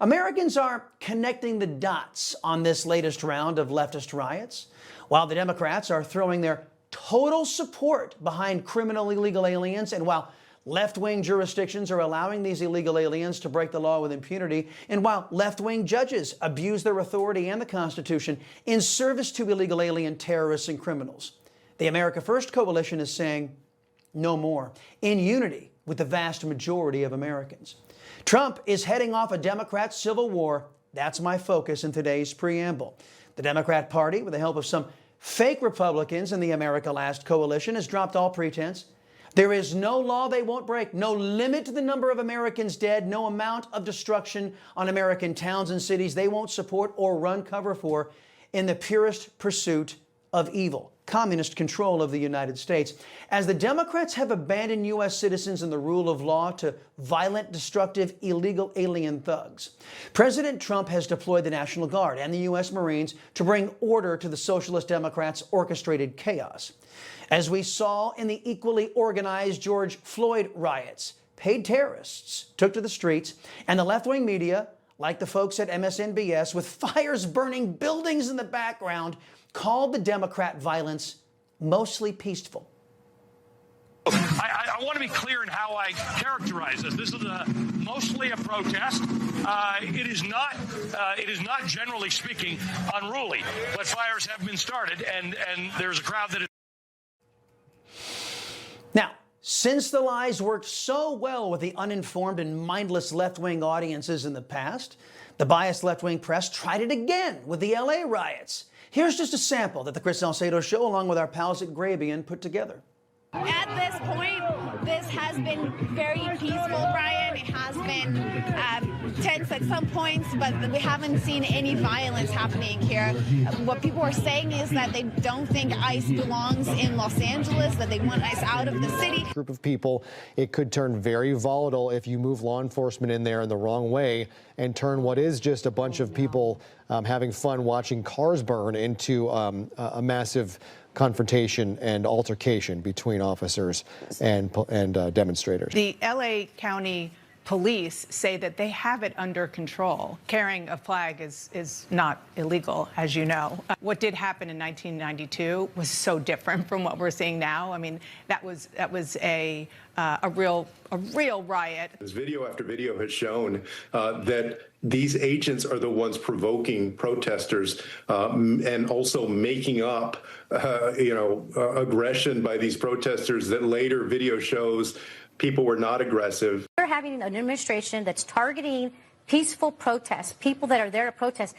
Americans are connecting the dots on this latest round of leftist riots, while the Democrats are throwing their total support behind criminal illegal aliens, and while left-wing jurisdictions are allowing these illegal aliens to break the law with impunity, and while left-wing judges abuse their authority and the Constitution in service to illegal alien terrorists and criminals. The America First Coalition is saying no more, in unity with the vast majority of Americans. Trump is heading off a Democrat civil war. That's my focus in today's preamble. The Democrat Party, with the help of some fake Republicans in the America Last coalition, has dropped all pretense. There is no law they won't break, no limit to the number of Americans dead, no amount of destruction on American towns and cities they won't support or run cover for in the purest pursuit of evil, communist control of the United States. As the Democrats have abandoned U.S. citizens and the rule of law to violent, destructive, illegal alien thugs, President Trump has deployed the National Guard and the U.S. Marines to bring order to the Socialist Democrats' orchestrated chaos. As we saw in the equally organized George Floyd riots, paid terrorists took to the streets, and the left-wing media, like the folks at MSNBS, with fires burning buildings in the background, called the Democrat violence mostly peaceful. I want to be clear in how I characterize this. This is mostly a protest. It is not generally speaking unruly, but fires have been started, and there's a crowd that is. Now, since the lies worked so well with the uninformed and mindless left-wing audiences in the past, the biased left-wing press tried it again with the LA riots. Here's just a sample that the Chris Salcedo Show, along with our pals at Grabian, put together. At this point, this has been very peaceful, Brian. It has been tense at some points, but we haven't seen any violence happening here. What people are saying is that they don't think ICE belongs in Los Angeles, that they want ICE out of the city. Group of people, it could turn very volatile if you move law enforcement in there in the wrong way and turn what is just a bunch of people having fun watching cars burn into a massive confrontation and altercation between officers and demonstrators. The LA County Police say that they have it under control. Carrying a flag is not illegal, as you know. What did happen in 1992 was so different from what we're seeing now. I mean, that was a real riot. This video after video has shown that these agents are the ones provoking protesters and also making up, aggression by these protesters that later video shows people were not aggressive. We're having an administration that's targeting peaceful protests, people that are there to protest.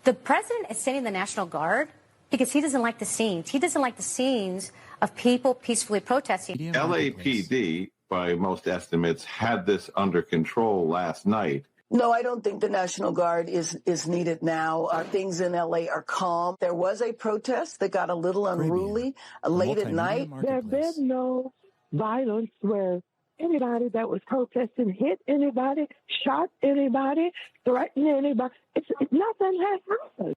The president is sending the National Guard because he doesn't like the scenes. He doesn't like the scenes of people peacefully protesting. LAPD, by most estimates, had this under control last night. No, I don't think the National Guard is needed now. Things in L.A. are calm. There was a protest that got a little unruly late at night. There have been no violence where anybody that was protesting hit anybody, shot anybody, threatened anybody. Nothing has happened.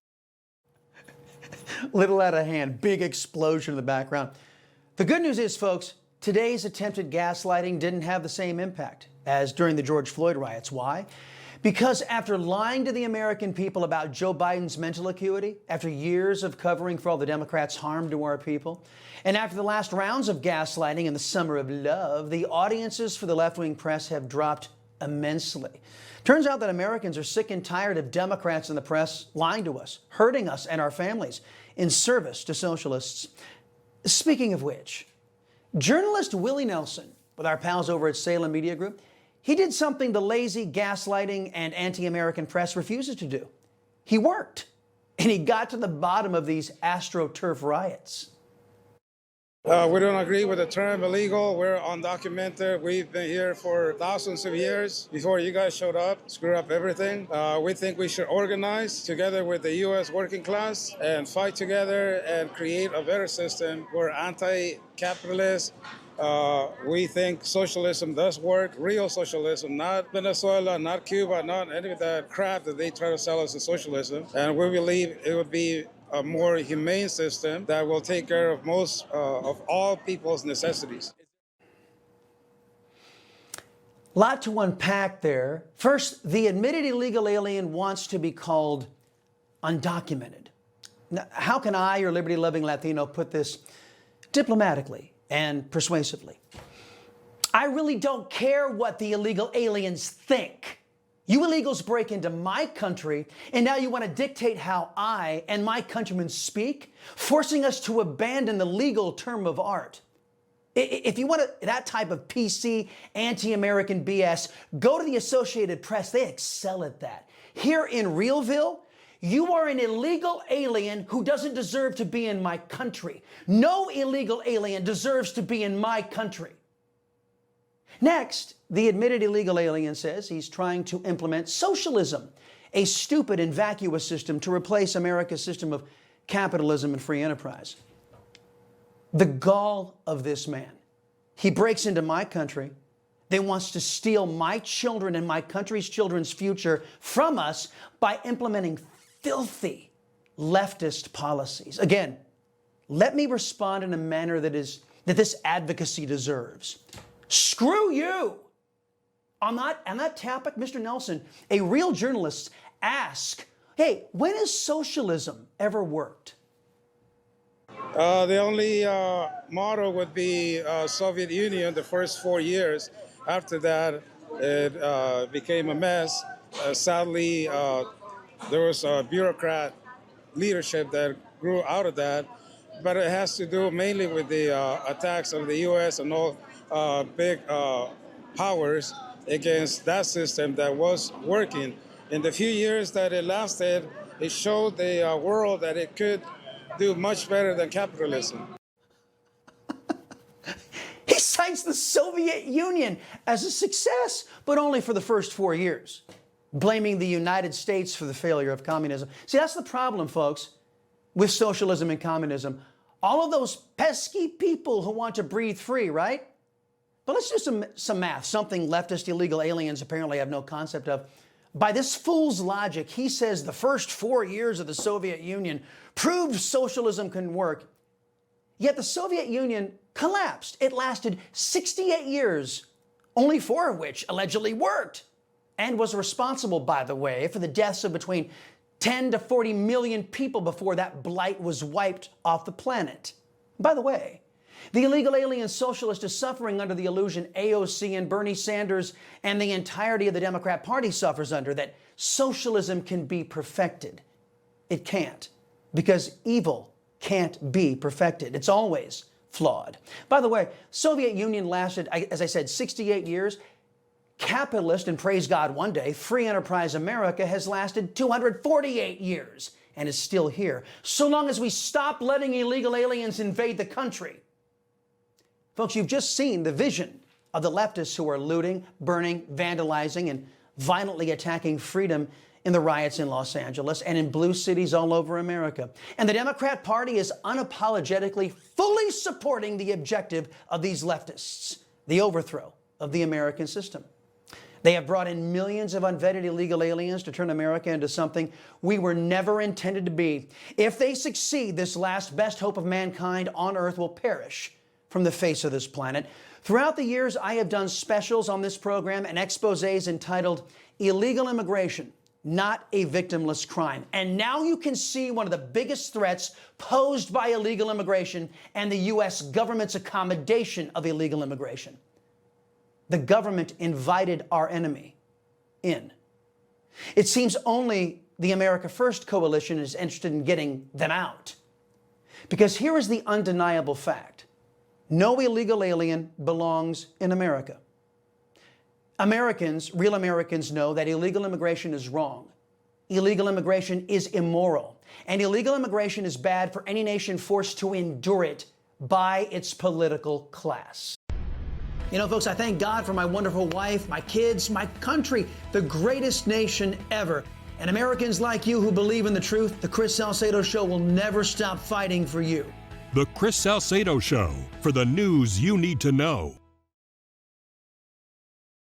Little out of hand, big explosion in the background. The good news is, folks, today's attempted gaslighting didn't have the same impact as during the George Floyd riots. Why? Because after lying to the American people about Joe Biden's mental acuity, after years of covering for all the Democrats' harm to our people, and after the last rounds of gaslighting in the summer of love, the audiences for the left-wing press have dropped immensely. Turns out that Americans are sick and tired of Democrats in the press lying to us, hurting us and our families in service to socialists. Speaking of which, journalist Willie Nelson, with our pals over at Salem Media Group, he did something the lazy, gaslighting, and anti-American press refuses to do. He worked, and he got to the bottom of these AstroTurf riots. We don't agree with the term illegal. We're undocumented. We've been here for thousands of years before you guys showed up, screw up everything. We think we should organize together with the U.S. working class and fight together and create a better system. We're anti-capitalist. We think socialism does work, real socialism, not Venezuela, not Cuba, not any of that crap that they try to sell us as socialism. And we believe it would be a more humane system that will take care of most of all people's necessities. Lot to unpack there. First, the admitted illegal alien wants to be called undocumented. Now, how can I, your liberty-loving Latino, put this diplomatically and persuasively? I really don't care what the illegal aliens think. You illegals break into my country, and now you want to dictate how I and my countrymen speak, forcing us to abandon the legal term of art. If you want that type of PC, anti-American BS, go to the Associated Press. They excel at that. Here in Realville, you are an illegal alien who doesn't deserve to be in my country. No illegal alien deserves to be in my country. Next, the admitted illegal alien says he's trying to implement socialism, a stupid and vacuous system to replace America's system of capitalism and free enterprise. The gall of this man. He breaks into my country, then wants to steal my children and my country's children's future from us by implementing filthy leftist policies. Again, let me respond in a manner that this advocacy deserves. Screw you! On that topic, Mr. Nelson, a real journalist asked, hey, when has socialism ever worked? The only model would be Soviet Union the first 4 years. After that, it became a mess. Sadly, there was a bureaucrat leadership that grew out of that, but it has to do mainly with the attacks of the U.S. and all big powers against that system that was working. In the few years that it lasted, it showed the world that it could do much better than capitalism. He cites the Soviet Union as a success, but only for the first 4 years, blaming the United States for the failure of communism. See, that's the problem, folks, with socialism and communism. All of those pesky people who want to breathe free, right? But let's do some math, something leftist illegal aliens apparently have no concept of. By this fool's logic, he says the first 4 years of the Soviet Union proved socialism can work. Yet the Soviet Union collapsed. It lasted 68 years, only 4 of which allegedly worked, and was responsible, by the way, for the deaths of between 10 to 40 million people before that blight was wiped off the planet. By the way, the illegal alien socialist is suffering under the illusion AOC and Bernie Sanders and the entirety of the Democrat Party suffers under, that socialism can be perfected. It can't, because evil can't be perfected. It's always flawed. By the way, Soviet Union lasted, as I said, 68 years. Capitalist, and praise God one day, free enterprise America has lasted 248 years and is still here, so long as we stop letting illegal aliens invade the country. Folks, you've just seen the vision of the leftists who are looting, burning, vandalizing, and violently attacking freedom in the riots in Los Angeles and in blue cities all over America. And the Democrat Party is unapologetically, fully supporting the objective of these leftists, the overthrow of the American system. They have brought in millions of unvetted illegal aliens to turn America into something we were never intended to be. If they succeed, this last best hope of mankind on earth will perish from the face of this planet. Throughout the years, I have done specials on this program and exposés entitled Illegal Immigration, Not a Victimless Crime. And now you can see one of the biggest threats posed by illegal immigration and the U.S. government's accommodation of illegal immigration. The government invited our enemy in. It seems only the America First coalition is interested in getting them out. Because here is the undeniable fact. No illegal alien belongs in America. Americans, real Americans, know that illegal immigration is wrong. Illegal immigration is immoral. And illegal immigration is bad for any nation forced to endure it by its political class. You know, folks, I thank God for my wonderful wife, my kids, my country, the greatest nation ever. And Americans like you who believe in the truth, the Chris Salcedo Show will never stop fighting for you. The Chris Salcedo Show, for the news you need to know.